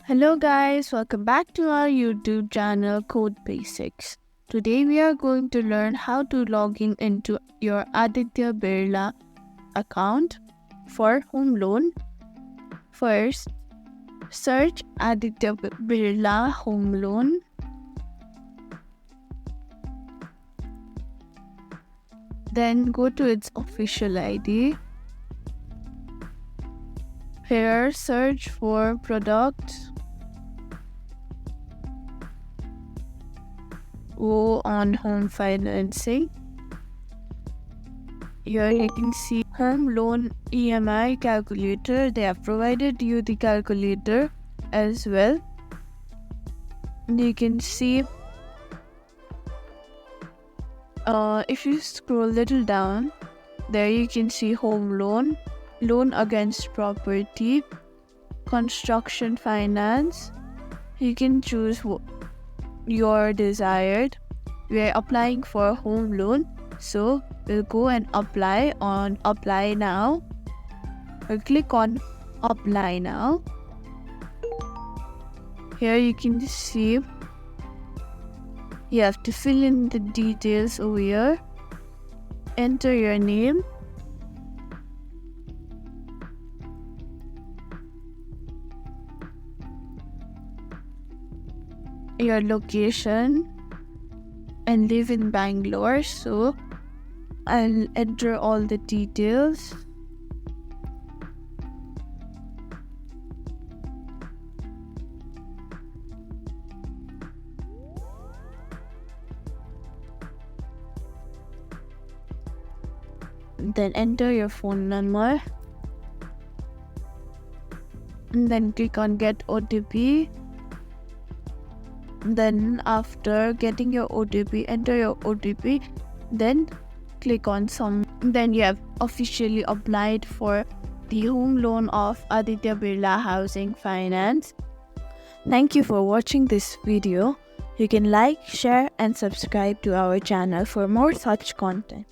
Hello guys, welcome back to our YouTube channel Code Basics. Today we are going to learn how to log in into your Aditya Birla account for home loan. First, search Aditya Birla Home Loan. Then go to its official ID. Here, search for products. Go on home financing. Here you can see home loan EMI calculator. They have provided you the calculator as well. You can see if you scroll little down, there you can see home loan, loan against property, construction finance. You can choose your desired. We are applying for a home loan, so we'll go and apply on apply now. We'll click on apply now. Here you can see you have to fill in the details over here. Enter your name, your location, and live in Bangalore, so I'll enter all the details. Then enter your phone number, and then click on get OTP. Then after getting your OTP, enter your OTP, then click on some. Then you have officially applied for the home loan of Aditya Birla Housing Finance. Thank you for watching this video. You can like, share and subscribe to our channel for more such content.